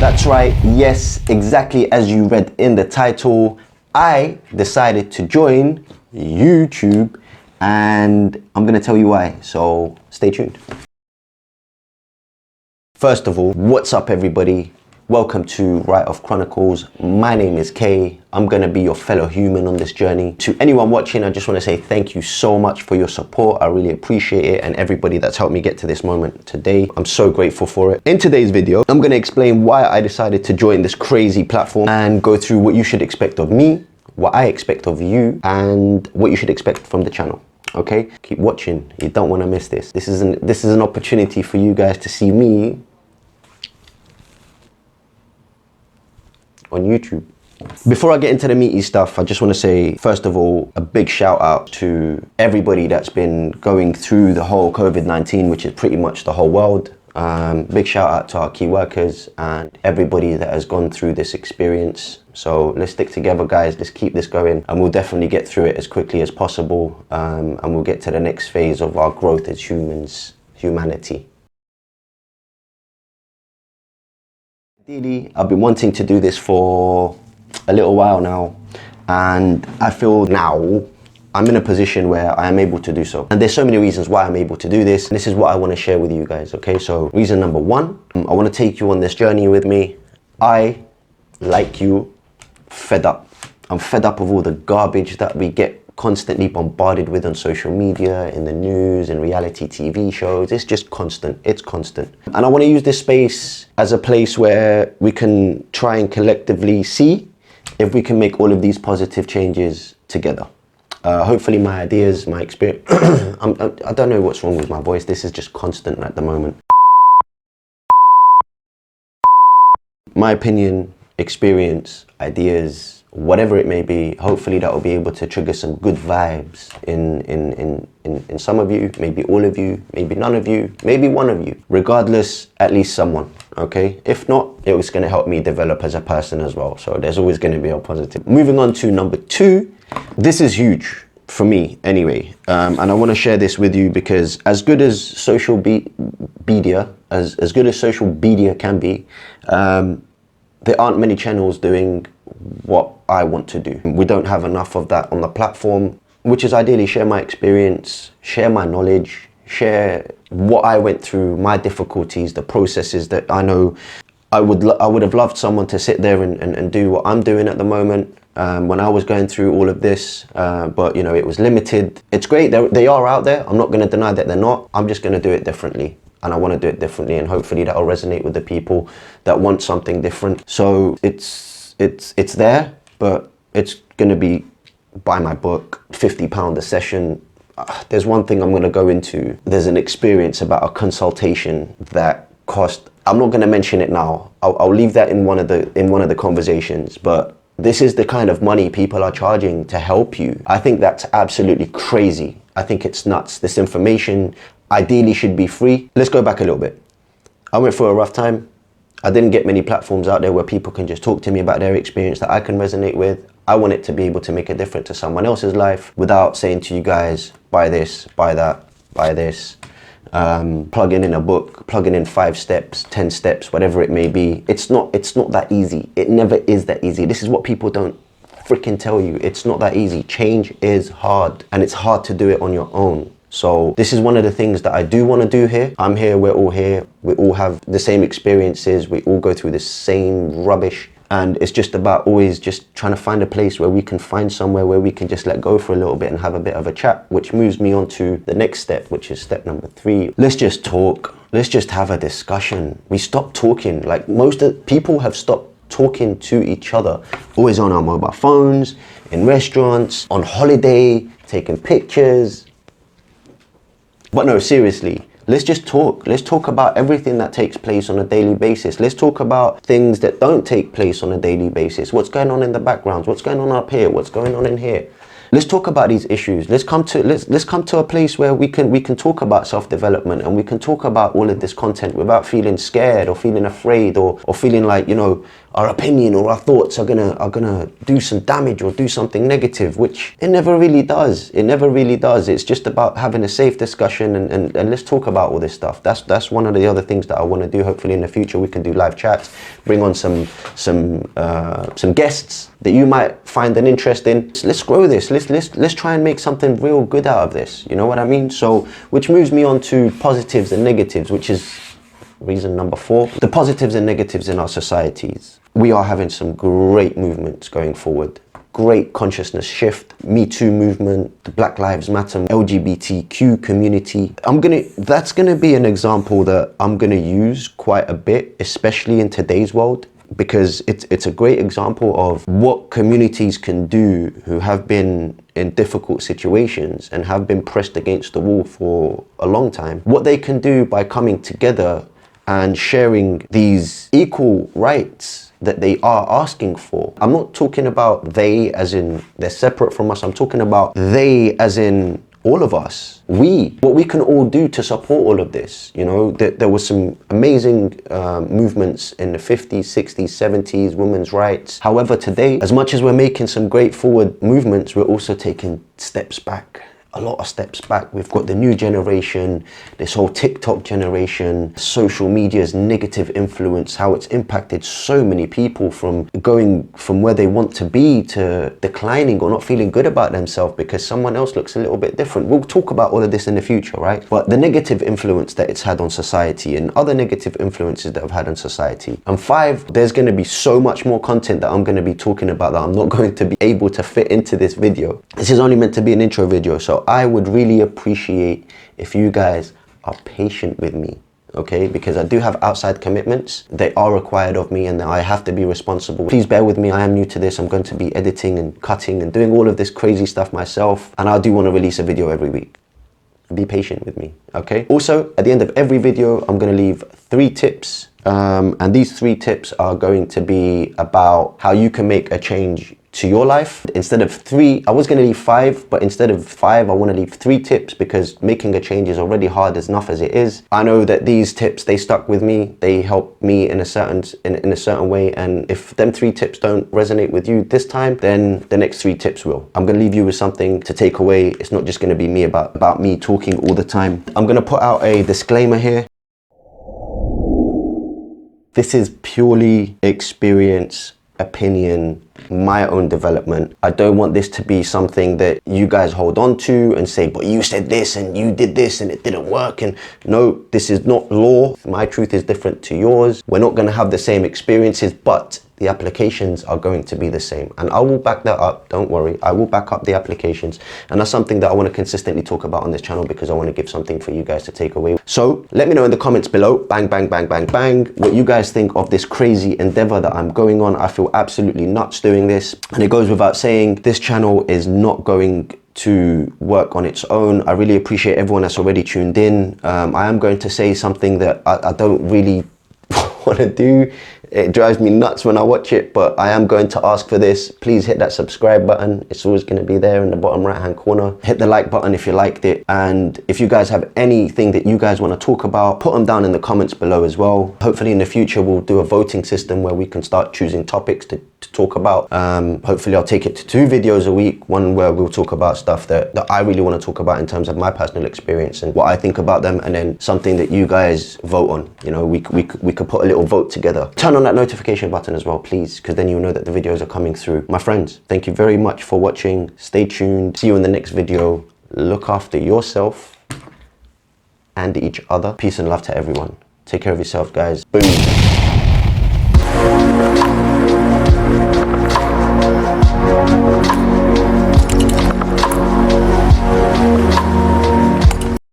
That's right, yes, exactly as you read in the title, I decided to join YouTube, and I'm gonna tell you why, so stay tuned. First of all, what's up everybody? Welcome to Chronicles. My name is Kay. I'm gonna be your fellow human on this journey. To anyone watching, I just wanna say thank you so much for your support. I really appreciate it, and everybody that's helped me get to this moment today. I'm so grateful for it. In today's video, I'm gonna explain why I decided to join this crazy platform and go through what you should expect of me, what I expect of you, and what you should expect from the channel. Okay, keep watching. You don't wanna miss this. This is an opportunity for you guys to see me on YouTube. Before I get into the meaty stuff, I just want to say, first of all, a big shout out to everybody that's been going through the whole COVID-19, which is pretty much the whole world. Big shout out to our key workers and everybody that has gone through this experience. So let's stick together, guys. Let's keep this going, and we'll definitely get through it as quickly as possible. And we'll get to the next phase of our growth as humanity. Ideally, I've been wanting to do this for a little while now, and I feel now I'm in a position where I am able to do so. And there's so many reasons why I'm able to do this. And this is what I want to share with you guys, okay? So reason number one, I want to take you on this journey with me. I, like you, fed up. I'm fed up of all the garbage that we get constantly bombarded with on social media, in the news, in reality TV shows. It's just constant. It's constant. And I want to use this space as a place where we can try and collectively see if we can make all of these positive changes together. Hopefully my ideas, my experience, I don't know what's wrong with my voice. This is just constant at the moment. My opinion, experience, ideas, whatever it may be, hopefully that will be able to trigger some good vibes in some of you, maybe all of you, maybe none of you, maybe one of you. Regardless, at least someone, okay? If not, it was going to help me develop as a person as well. So there's always going to be a positive. Moving on to number two, this is huge for me anyway. And I want to share this with you because as good as social media, as good as social media can be, there aren't many channels doing what I want to do. We don't have enough of that on the platform, which is ideally share my experience, share my knowledge, share what I went through, my difficulties, the processes that I know. I would have loved someone to sit there and do what I'm doing at the moment when I was going through all of this, but you know, it was limited. It's great, they are out there. I'm not going to deny that they're not. I'm just going to do it differently. And I want to do it differently, and hopefully that'll resonate with the people that want something different. So it's there, but it's going to be buy my book, £50 a session. There's one thing I'm going to go into. There's an experience about a consultation that cost. I'm not going to mention it now. I'll leave that in one of the conversations. But this is the kind of money people are charging to help you. I think that's absolutely crazy. I think it's nuts. This information ideally should be free. Let's go back a little bit. I went through a rough time. I didn't get many platforms out there where people can just talk to me about their experience that I can resonate with. I want it to be able to make a difference to someone else's life without saying to you guys, buy this, buy that, buy this. Plugging in a book, plugging in 5 steps, 10 steps, whatever it may be. It's not that easy. It never is that easy. This is what people don't freaking tell you. It's not that easy. Change is hard, and it's hard to do it on your own. So this is one of the things that I do want to do here. I'm here, we're all here. We all have the same experiences. We all go through the same rubbish. And it's just about always just trying to find a place where we can find somewhere where we can just let go for a little bit and have a bit of a chat, which moves me on to the next step, which is step number 3. Let's just talk. Let's just have a discussion. We stop talking. Like most of people have stopped talking to each other. Always on our mobile phones, in restaurants, on holiday, taking pictures. But no, seriously, let's just talk. Let's talk about everything that takes place on a daily basis. Let's talk about things that don't take place on a daily basis. What's going on in the backgrounds? What's going on up here? What's going on in here? Let's talk about these issues. Let's come to a place where we can talk about self-development, and we can talk about all of this content without feeling scared or feeling afraid or feeling like, you know, our opinion or our thoughts are gonna do some damage or do something negative, which it never really does. It never really does. It's just about having a safe discussion, and let's talk about all this stuff. That's one of the other things that I want to do. Hopefully in the future we can do live chats, bring on some guests that you might find an interest in. So let's grow this. Let's try and make something real good out of this. You know what I mean? So, which moves me on to positives and negatives, which is reason number 4. The positives and negatives in our societies. We are having some great movements going forward. Great consciousness shift, Me Too movement, the Black Lives Matter, LGBTQ community. That's gonna be an example that I'm gonna use quite a bit, especially in today's world, because it's a great example of what communities can do who have been in difficult situations and have been pressed against the wall for a long time. What they can do by coming together and sharing these equal rights that they are asking for. I'm not talking about they as in they're separate from us. I'm talking about they as in all of us. What we can all do to support all of this. You know, there was some amazing movements in the 50s, 60s, 70s, women's rights. However, today, as much as we're making some great forward movements, we're also taking steps back. A lot of steps back. We've got the new generation, this whole TikTok generation, social media's negative influence, how it's impacted so many people from going from where they want to be to declining or not feeling good about themselves because someone else looks a little bit different. We'll talk about all of this in the future, right? But the negative influence that it's had on society and other negative influences that have had on society. And 5, there's going to be so much more content that I'm going to be talking about that I'm not going to be able to fit into this video. This is only meant to be an intro video, so I would really appreciate if you guys are patient with me, okay? Because I do have outside commitments. They are required of me and I have to be responsible. Please bear with me. I am new to this. I'm going to be editing and cutting and doing all of this crazy stuff myself. And I do want to release a video every week. Be patient with me, okay? Also, at the end of every video, I'm going to leave 3 tips. And these 3 tips are going to be about how you can make a change to your life. Instead of 3, I was going to leave 5, but instead of 5, I want to leave 3 tips because making a change is already hard enough as it is. I know that these tips, they stuck with me. They helped me in a certain way. And if them 3 tips don't resonate with you this time, then the next 3 tips will. I'm going to leave you with something to take away. It's not just going to be me about me talking all the time. I'm going to put out a disclaimer here. This is purely experience, opinion, my own development. I don't want this to be something that you guys hold on to and say, but you said this and you did this and it didn't work. And no, this is not law. My truth is different to yours. We're not going to have the same experiences, but the applications are going to be the same. And I will back that up. Don't worry. I will back up the applications. And that's something that I want to consistently talk about on this channel because I want to give something for you guys to take away. So let me know in the comments below, bang, bang, bang, bang, bang, what you guys think of this crazy endeavor that I'm going on. I feel absolutely nuts doing this. And it goes without saying, this channel is not going to work on its own. I really appreciate everyone that's already tuned in. I am going to say something that I don't really want to do. It drives me nuts when I watch it, but I am going to ask for this. Please hit that subscribe button. It's always going to be there in the bottom right hand corner. Hit the like button if you liked it. And if you guys have anything that you guys want to talk about, put them down in the comments below as well. Hopefully in the future we'll do a voting system where we can start choosing topics to talk about. Hopefully I'll take it to 2 videos a week, one where we'll talk about stuff that I really want to talk about in terms of my personal experience and what I think about them, and then something that you guys vote on. You know, we could put a little vote together. Turn on that notification button as well, please, because then you'll know that the videos are coming through. My friends, thank you very much for watching. Stay tuned. See you in the next video. Look after yourself and each other. Peace and love to everyone. Take care of yourself, guys. Boom.